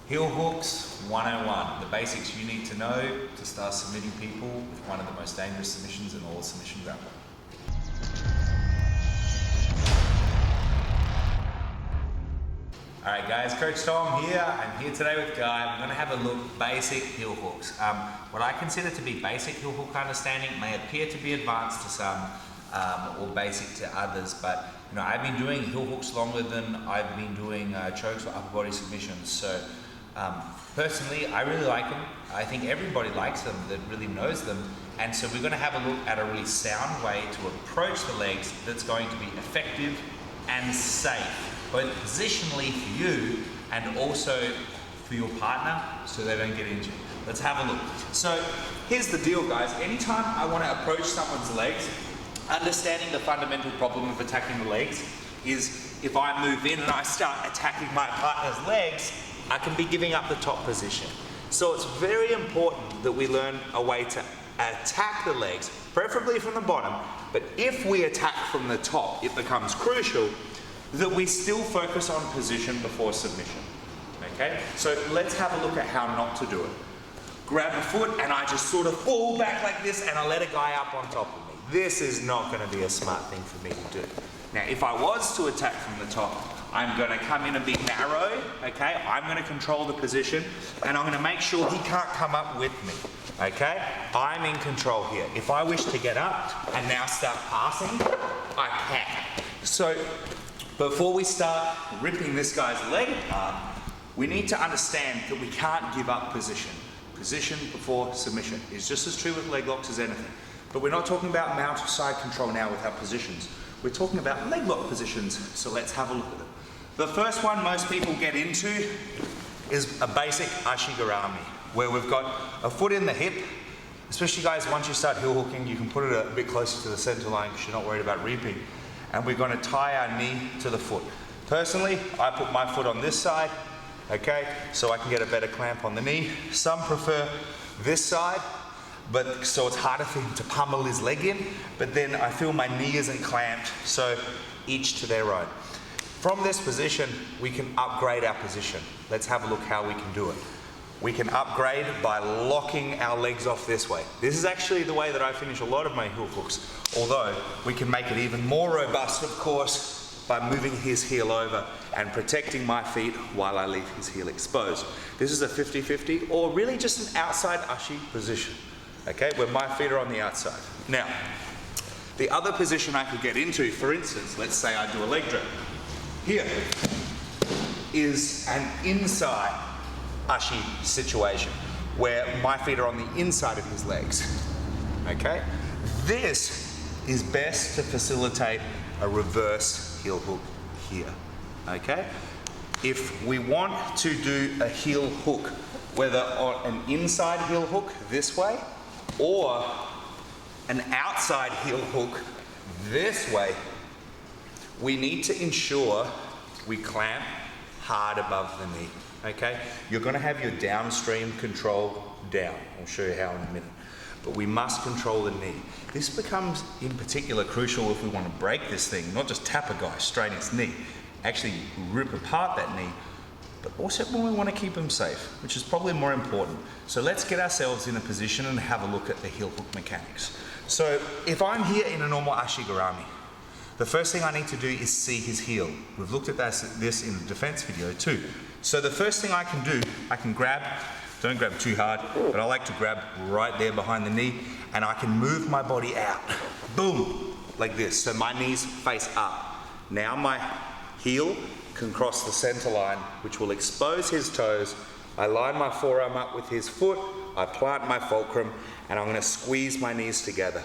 Heel hooks 101, the basics you need to know to start submitting people with one of the most dangerous submissions in all of submission grappling. Alright guys, Coach Tom here. I'm here today with Guy. We're going to have a look at basic heel hooks. What I consider to be basic heel hook understanding may appear to be advanced to some or basic to others, but I've been doing heel hooks longer than I've been doing chokes or upper body submissions. So personally, I really like them. I think everybody likes them that really knows them. And so we're going to have a look at a really sound way to approach the legs that's going to be effective and safe, both positionally for you and also for your partner so they don't get injured. Let's have a look. So here's the deal, guys. Anytime I want to approach someone's legs, understanding the fundamental problem of attacking the legs is if I move in and I start attacking my partner's legs, I can be giving up the top position. So it's very important that we learn a way to attack the legs, preferably from the bottom, but if we attack from the top, it becomes crucial that we still focus on position before submission. Okay? So let's have a look at how not to do it. Grab a foot and I just sort of fall back like this and I let a guy up on top of me. This is not going to be a smart thing for me to do. Now, if I was to attack from the top, I'm going to come in and be narrow, okay? I'm going to control the position and I'm going to make sure he can't come up with me, okay? I'm in control here. If I wish to get up and now start passing, I can. So, before we start ripping this guy's leg apart, we need to understand that we can't give up position. Position before submission is just as true with leg locks as anything. But we're not talking about mount or side control now with our positions. We're talking about leg lock positions, so let's have a look at them. The first one most people get into is a basic ashigarami, where we've got a foot in the hip. Especially guys, once you start heel hooking, you can put it a bit closer to the center line because you're not worried about reaping. And we're going to tie our knee to the foot. Personally, I put my foot on this side, okay, so I can get a better clamp on the knee. Some prefer this side, but so it's harder for him to pummel his leg in, but then I feel my knee isn't clamped, so each to their own. From this position, we can upgrade our position. Let's have a look how we can do it. We can upgrade by locking our legs off this way. This is actually the way that I finish a lot of my heel hooks, although we can make it even more robust, of course, by moving his heel over and protecting my feet while I leave his heel exposed. This is a 50-50 or really just an outside ashi position, okay, where my feet are on the outside. Now, the other position I could get into, for instance, let's say I do a leg drop. Here is an inside ashi situation where my feet are on the inside of his legs, okay? This is best to facilitate a reverse heel hook here, okay? If we want to do a heel hook, whether on an inside heel hook this way or an outside heel hook this way, we need to ensure we clamp hard above the knee, okay? You're gonna have your downstream control down. I'll show you how in a minute. But we must control the knee. This becomes in particular crucial if we want to break this thing, not just tap a guy straight in his knee, actually rip apart that knee, but also when we want to keep him safe, which is probably more important. So let's get ourselves in a position and have a look at the heel hook mechanics. So if I'm here in a normal ashigarami, the first thing I need to do is see his heel. We've looked at this in the defense video too. So the first thing I can do, I can grab, don't grab too hard, but I like to grab right there behind the knee, and I can move my body out. Boom, like this. So my knees face up. Now my heel can cross the center line, which will expose his toes. I line my forearm up with his foot, I plant my fulcrum, and I'm gonna squeeze my knees together.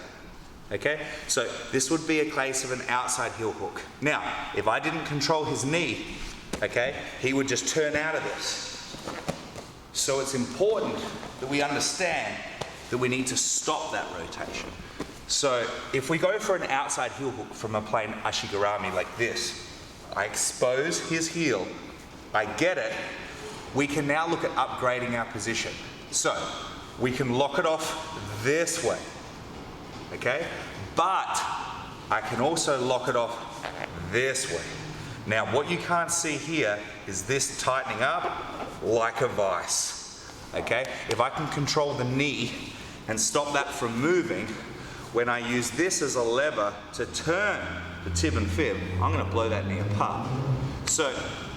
Okay, so this would be a case of an outside heel hook. Now, if I didn't control his knee, okay, he would just turn out of this. So it's important that we understand that we need to stop that rotation. So if we go for an outside heel hook from a plain ashigarami like this, I expose his heel, I get it, we can now look at upgrading our position. So we can lock it off this way, okay? But I can also lock it off this way. Now what you can't see here is this tightening up like a vice, okay? If I can control the knee and stop that from moving, when I use this as a lever to turn the tib and fib, I'm gonna blow that knee apart. So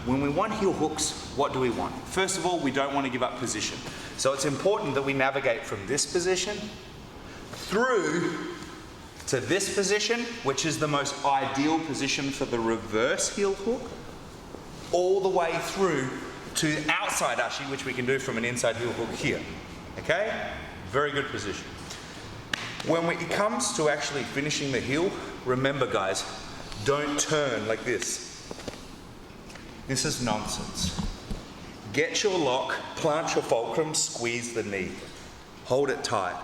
when we want heel hooks, what do we want? First of all, we don't want to give up position. So it's important that we navigate from this position through to this position, which is the most ideal position for the reverse heel hook, all the way through to outside ashi, which we can do from an inside heel hook here, okay? Very good position. When it comes to actually finishing the heel, remember guys, don't turn like this. This is nonsense. Get your lock, plant your fulcrum, squeeze the knee. Hold it tight.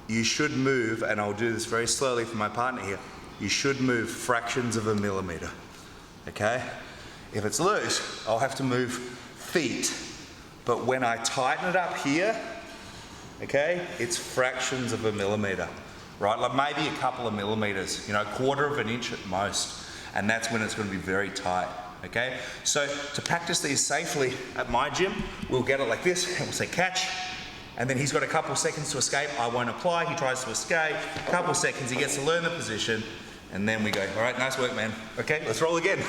You should move, and I'll do this very slowly for my partner here, you should move fractions of a millimeter, okay? If it's loose, I'll have to move feet. But when I tighten it up here, okay, it's fractions of a millimeter, right? Like maybe a couple of millimeters, you know, 1/4 of an inch at most. And that's when it's going to be very tight, okay? So to practice these safely at my gym, we'll get it like this, and we'll say catch, and then he's got a couple of seconds to escape. I won't apply, he tries to escape, a couple of seconds, he gets to learn the position, and then we go, all right, nice work, man. Okay, let's roll again.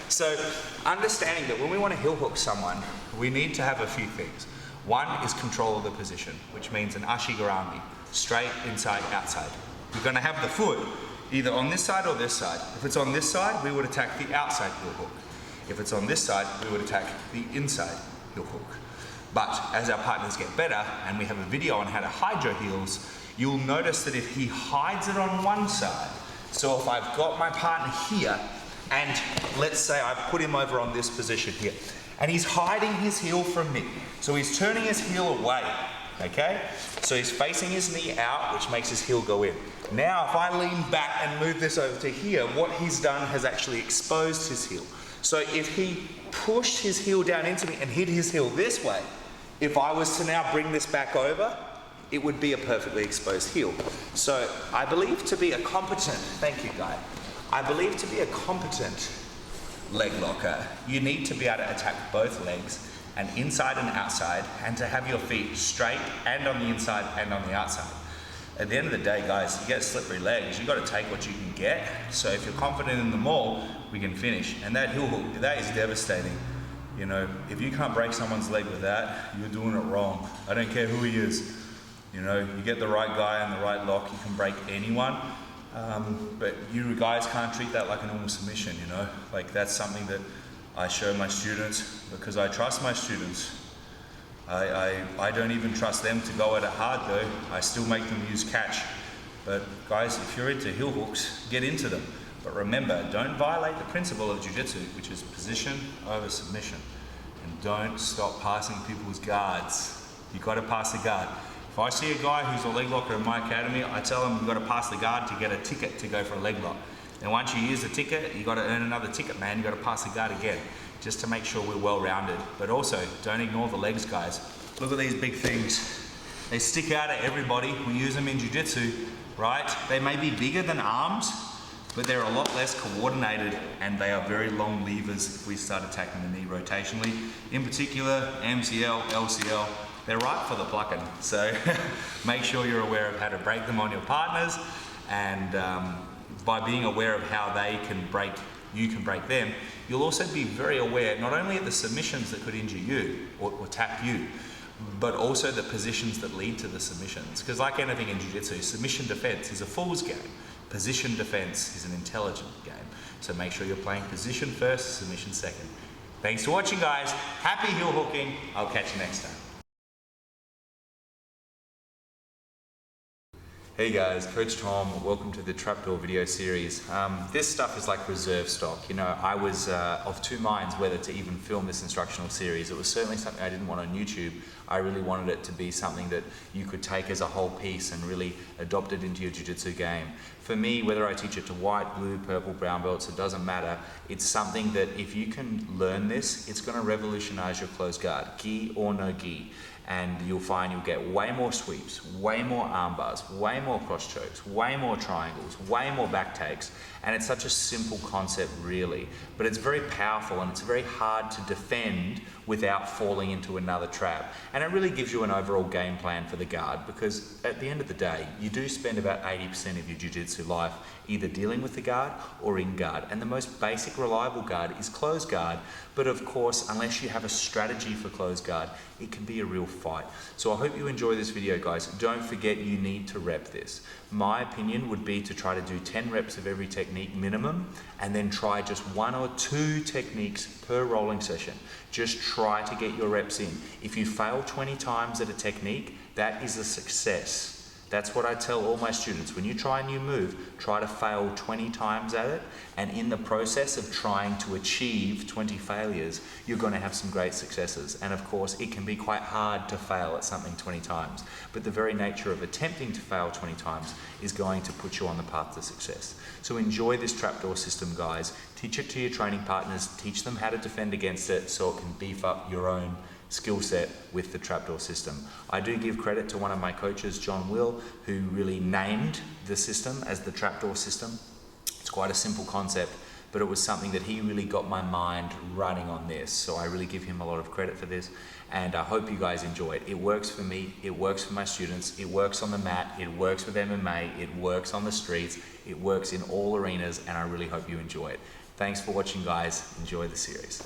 So understanding that when we want to heel hook someone, we need to have a few things. One is control of the position, which means an ashigarami, straight, inside, outside. We're going to have the foot either on this side or this side. If it's on this side, we would attack the outside heel hook. If it's on this side, we would attack the inside heel hook. But as our partners get better, and we have a video on how to hide your heels, you'll notice that if he hides it on one side, so if I've got my partner here, and let's say I put him over on this position here, and he's hiding his heel from me, so he's turning his heel away, okay? So he's facing his knee out, which makes his heel go in. Now, if I lean back and move this over to here, what he's done has actually exposed his heel. So if he pushed his heel down into me and hid his heel this way, if I was to now bring this back over, it would be a perfectly exposed heel. So I believe to be a competent, thank you Guy, I believe to be a competent leg locker, you need to be able to attack both legs, and inside and outside, and to have your feet straight and on the inside and on the outside. At the end of the day, guys, you get slippery legs, you've got to take what you can get. So if you're confident in them all, we can finish. And that heel hook, that is devastating. You know, if you can't break someone's leg with that, you're doing it wrong. I don't care who he is. You know, you get the right guy and the right lock, you can break anyone. But you guys can't treat that like a normal submission, you know? Like that's something that I show my students because I trust my students. I don't even trust them to go at it hard though. I still make them use catch. But guys, if you're into heel hooks, get into them. But remember, don't violate the principle of jiu-jitsu, which is position over submission. And don't stop passing people's guards. You've got to pass the guard. If I see a guy who's a leg locker in my academy, I tell him you've got to pass the guard to get a ticket to go for a leg lock. And once you use the ticket, you've got to earn another ticket, man. You've got to pass the guard again, just to make sure we're well-rounded. But also, don't ignore the legs, guys. Look at these big things. They stick out at everybody. We use them in jiu-jitsu, right? They may be bigger than arms, but they're a lot less coordinated, and they are very long levers if we start attacking the knee rotationally. In particular, MCL, LCL, they're right for the plucking. So make sure you're aware of how to break them on your partners, and by being aware of how they can break, you can break them, you'll also be very aware not only of the submissions that could injure you or tap you, but also the positions that lead to the submissions. Because like anything in jiu-jitsu, submission defense is a fool's game. Position defense is an intelligent game. So make sure you're playing position first, submission second. Thanks for watching, guys. Happy heel hooking. I'll catch you next time. Hey guys, Coach Tom, welcome to the Trapdoor video series. This stuff is like reserve stock. You know, I was of two minds whether to even film this instructional series. It was certainly something I didn't want on YouTube. I really wanted it to be something that you could take as a whole piece and really adopt it into your jiu-jitsu game. for me, whether I teach it to white, blue, purple, brown belts, it doesn't matter. It's something that if you can learn this, it's going to revolutionize your closed guard, gi or no gi. And you'll find you'll get way more sweeps, way more arm bars, way more cross chokes, way more triangles, way more back takes. And it's such a simple concept really, but it's very powerful and it's very hard to defend without falling into another trap. And it really gives you an overall game plan for the guard, because at the end of the day, you do spend about 80% of your jiu-jitsu life either dealing with the guard or in guard. And the most basic reliable guard is closed guard. But of course, unless you have a strategy for closed guard, it can be a real fight. So I hope you enjoy this video, guys. Don't forget you need to rep this. My opinion would be to try to do 10 reps of every technique minimum, and then try just 1 or 2 techniques per rolling session. Just try to get your reps in. If you fail 20 times at a technique, that is a success. That's what I tell all my students. When you try a new move, try to fail 20 times at it, and in the process of trying to achieve 20 failures, you're going to have some great successes. And of course, it can be quite hard to fail at something 20 times, but the very nature of attempting to fail 20 times is going to put you on the path to success. So enjoy this trapdoor system, guys. Teach it to your training partners, teach them how to defend against it so it can beef up your own skill set with the trapdoor system. I do give credit to one of my coaches, John Will, who really named the system as the trapdoor system. It's quite a simple concept, but it was something that he really got my mind running on this. So I really give him a lot of credit for this, and I hope you guys enjoy it. It works for me, it works for my students, it works on the mat, it works with MMA, it works on the streets, it works in all arenas, and I really hope you enjoy it. Thanks for watching, guys. Enjoy the series.